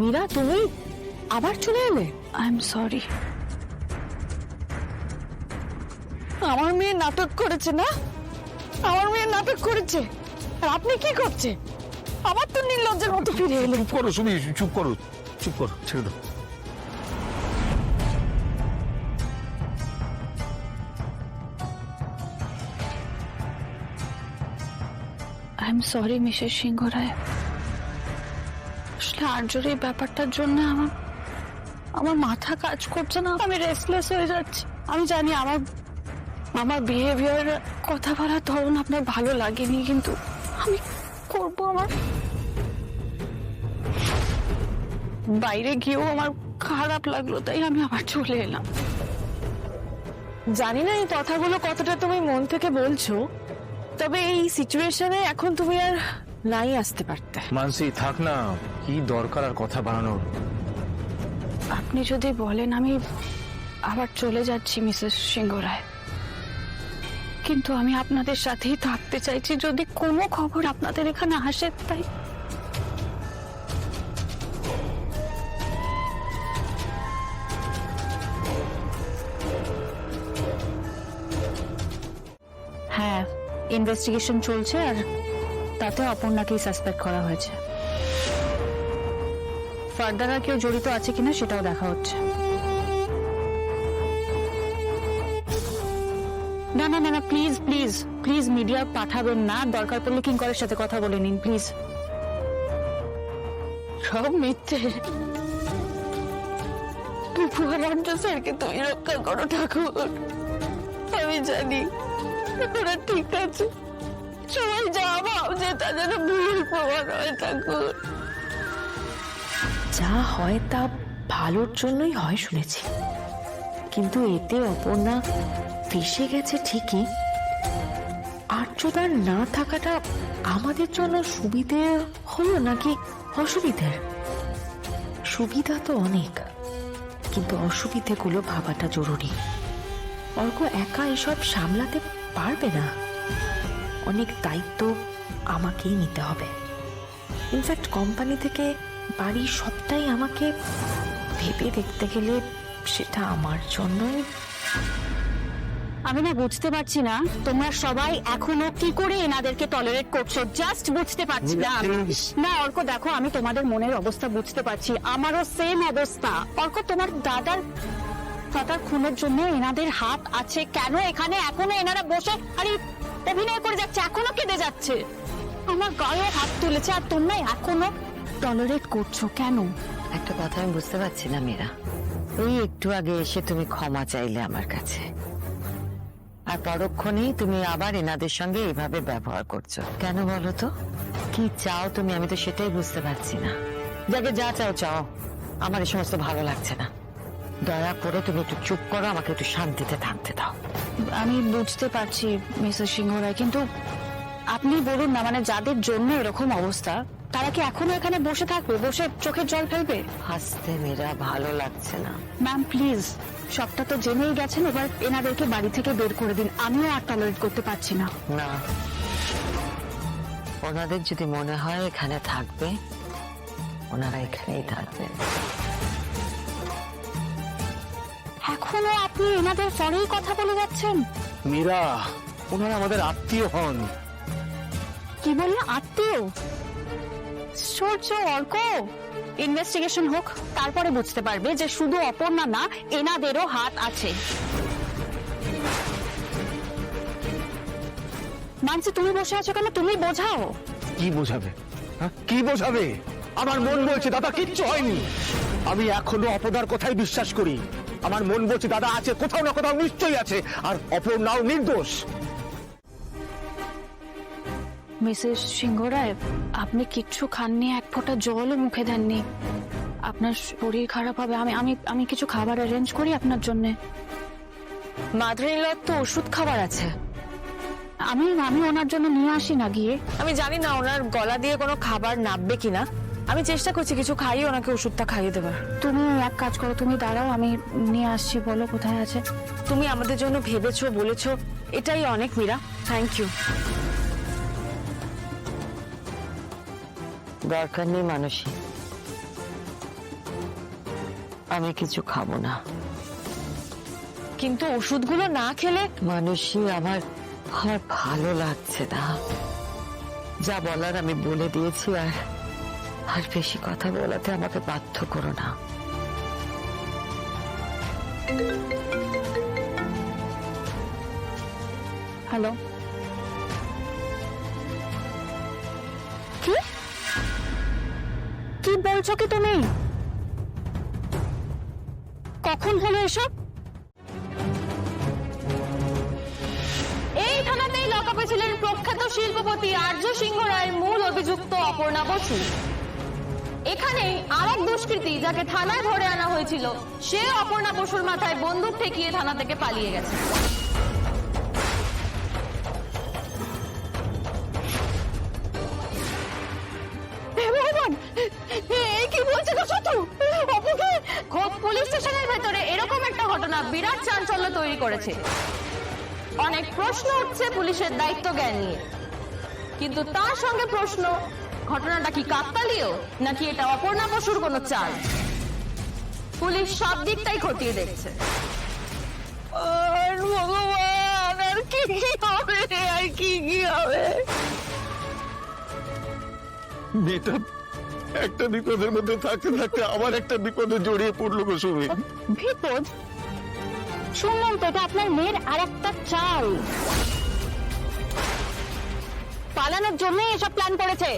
মীরা, তুমি আবার চলে এলে? I am sorry. আমার মেয়ে নাটক করেছে না? আমার মেয়ে নাটক করেছে, আর আপনি কি করছে? আবার তো নির্লজ্জের মতো ফিরে এলেন। চুপ করো সুমি, চুপ করো, চুপ করো, ছেড়ে দাও। আই এম সরি মিসেস সিংহ রায়। আসলে আর্যর এই ব্যাপারটার জন্য আমার মাথা কাজ করছে না, আমি রেস্টলেস হয়ে যাচ্ছি। আমি জানি আমার বিহেভিয়ার, কথা বলার ধরন আপনার ভালো লাগেনি, কিন্তু আমি করবো। আমার বাইরে গিয়েও আমার খারাপ লাগলো, তাই আমি আবার চলে এলাম। জানি না এই কথাগুলো কতটা তুমি মন থেকে বলছো, তবে এই সিচুয়েশনে এখন তুমি আর নাই আসতে পারতে। মানসি থাক না, কি দরকার আর কথা বানানোর। আপনি যদি বলেন আমি আবার চলে যাচ্ছি মিসেস সিংহ রায়, কিন্তু আমি আপনাদের সাথেই থাকতে চাইছি। যদি কোনো খবর আপনাদের এখানে আসে, তাই হ্যাঁ, ইনভেস্টিগেশন চলছে, আর তাতে অপর্ণাকেই সাসপেক্ট করা হয়েছে। ফার্দার আর কেউ জড়িত আছে কিনা সেটাও দেখা হচ্ছে। না না না না, প্লিজ প্লিজ প্লিজ মিডিয়া পাঠাবেন না। দরকার পড়লে কিঙ্করের সাথে কথা বলে নিন প্লিজ। সব মিথ্যে। স্যারকে তুমি রক্ষা করো ঠাকুর। আমি জানি ওরা ঠিক আছে, সবাই যা ভাবছে তা যেন ভুল প্রমাণ হয় ঠাকুর। যা হয় তা ভালোর জন্যই হয় শুনেছি, কিন্তু এতে অপর্ণা ফেসে গেছে ঠিকই। আর্যদার না থাকাটা আমাদের জন্য সুবিধে হলো নাকি অসুবিধের? সুবিধা তো অনেক, কিন্তু অসুবিধেগুলো ভাবাটা জরুরি। অর্ক একা এসব সামলাতে পারবে না, অনেক দায়িত্ব আমাকেই নিতে হবে। ইনফ্যাক্ট কোম্পানি থেকে বাড়ি সবটাই আমাকে ভেবে দেখতে গেলে সেটা আমার জন্যই। আমি না বুঝতে পারছি না তোমরা সবাই এখনো কি করে এনাদেরকে টলারেট করছো, জাস্ট বুঝতে পারছি না। না অর্ক, দেখো আমি তোমাদের মনের অবস্থা বুঝতে পারছি, আমারও সেম অবস্থা। অর্ক, তোমার দাদার খুনের জন্য এনাদের হাত আছে কেন এখানে? এখনো এনারা বসে আরে অভিনয় করে যাচ্ছে, এখনো কেঁদে যাচ্ছে, আমার গায়ে হাত তুলেছে, আর তোমরা এখনো টলারেট করছো কেন? একটা কথা আমি বুঝতে পারছি না মীরা। এই একটু আগে এসে তুমি ক্ষমা চাইলে আমার কাছে, আর পরক্ষণেই তুমি আবার এনাদের সঙ্গে এইভাবে ব্যবহার করছো কেন বলো তো? কি চাও তুমি? আমি তো সেটাই বুঝতে পারছি না। যাকে যা চাও চাও, আমার এই সমস্ত ভালো লাগছে না। দয়া করে তুমি একটু চুপ করো, আমাকে একটু শান্তিতে থাকতে দাও। আমি বুঝতে পারছি মিসেস সিংহ রায়, কিন্তু আপনি বলুন না, মানে যাদের জন্য এরকম অবস্থা তারা কি এখনো এখানে বসে থাকবে, বসে চোখের জল ফেলবে? হাসতে মীরা ভালো লাগছে না। ম্যাম প্লিজ, সবটা তো জেনেই গেছেন, এবার এনাদেরকে বাড়ি থেকে বের করে দিন। আমিও আর টলারেট করতে পারছি না। না, ওনাদের যদি মনে হয় এখানে থাকবে, ওনারা এখানেই থাকবেন। এখনো আপনি এনাদের পরেই কথা বলে যাচ্ছেন? মীরা, ওনারা আমাদের আত্মীয় হন। কি বললে? আত্মীয়? সূর্য, অর্ক, ইনভেস্টিগেশন হোক, তারপরে বুঝতে পারবে যে শুধু অপর্ণা না, এনাদেরও হাত আছে। মানসি, তুমি বসে আছো কেন? তুমি বোঝাও। কি বোঝাবে? হ্যাঁ, কি বোঝাবে? আমার মন বলছে দাদা কিচ্ছু হয়নি। আমি এখনো অপদার কথাই বিশ্বাস করি। আমার মন বলছে দাদা আছে, কোথাও না কোথাও নিশ্চয়ই আছে, আর অপর্ণাও নির্দোষ। মিসেস সিংহ রায়, আপনি কিচ্ছু খাননি, এক ফোঁটা জলও মুখে দেননি। আপনার শরীর খারাপ হবে। আমি আমি আমি কিছু খাবার অ্যারেঞ্জ করি আপনার জন্য। মাদার ইন লর তো ওষুধ খাবার আছে, আমি আমি ওনার জন্য নিয়ে আসি না গিয়ে? আমি জানি না ওনার গলা দিয়ে কোনো খাবার নাববে কিনা। আমি চেষ্টা করছি কিছু খাইয়ে ওনাকে ওষুধটা খাইয়ে দেবার। তুমি এক কাজ করো, তুমি দাঁড়াও, আমি নিয়ে আসছি। বলো কোথায় আছে? তুমি আমাদের জন্য ভেবেছো, বলেছো, এটাই অনেক মীরা। Thank you. দরকার নেই মানসী, আমি কিছু খাবো না। কিন্তু ওষুধগুলো না খেলে মানুষই আমার আমার ভালো লাগছে না। যা বলার আমি বলে দিয়েছি, আর বেশি কথা বলাতে আমাকে বাধ্য করো না। হ্যালো, কি কি বলছো কি তুমি? কখন হলো এসব? এই থানাতেই লকআপে ছিলেন প্রখ্যাত শিল্পপতি আর্য সিংহ রায়ের মূল অভিযুক্ত অপর্ণা বসু। এখানেই আরেক দুষ্কৃতী যাকে থানায় ধরে আনা হয়েছিল, সে অপর্ণা বসুর মাথায় বন্দুক ঠেকিয়ে থানা থেকে পালিয়ে গেছে। কি বলছে তো শত্রু? খোদ পুলিশ স্টেশনের ভেতরে এরকম একটা ঘটনা বিরাট চাঞ্চল্য তৈরি করেছে। অনেক প্রশ্ন উঠছে পুলিশের দায়িত্ব জ্ঞান নিয়ে, কিন্তু তার সঙ্গে প্রশ্ন, ঘটনাটা কি কাকতালীয় নাকি এটা অপর্ণা বসুর কোনো চাল? পুলিশ সব দিকটাই খতিয়ে দেখছে। আর ভগবান, আর কি কি হবে, আর কি কি হবে? মেয়েটা একটা বিপদের মধ্যে থাকতে থাকতে আবার একটা বিপদে জড়িয়ে পড়লো গো সুমি। বিপদ? শুনলাম তো এটা আপনার মেয়ের আর একটা চাল। পালানোর জন্য এসব প্ল্যান করেছে।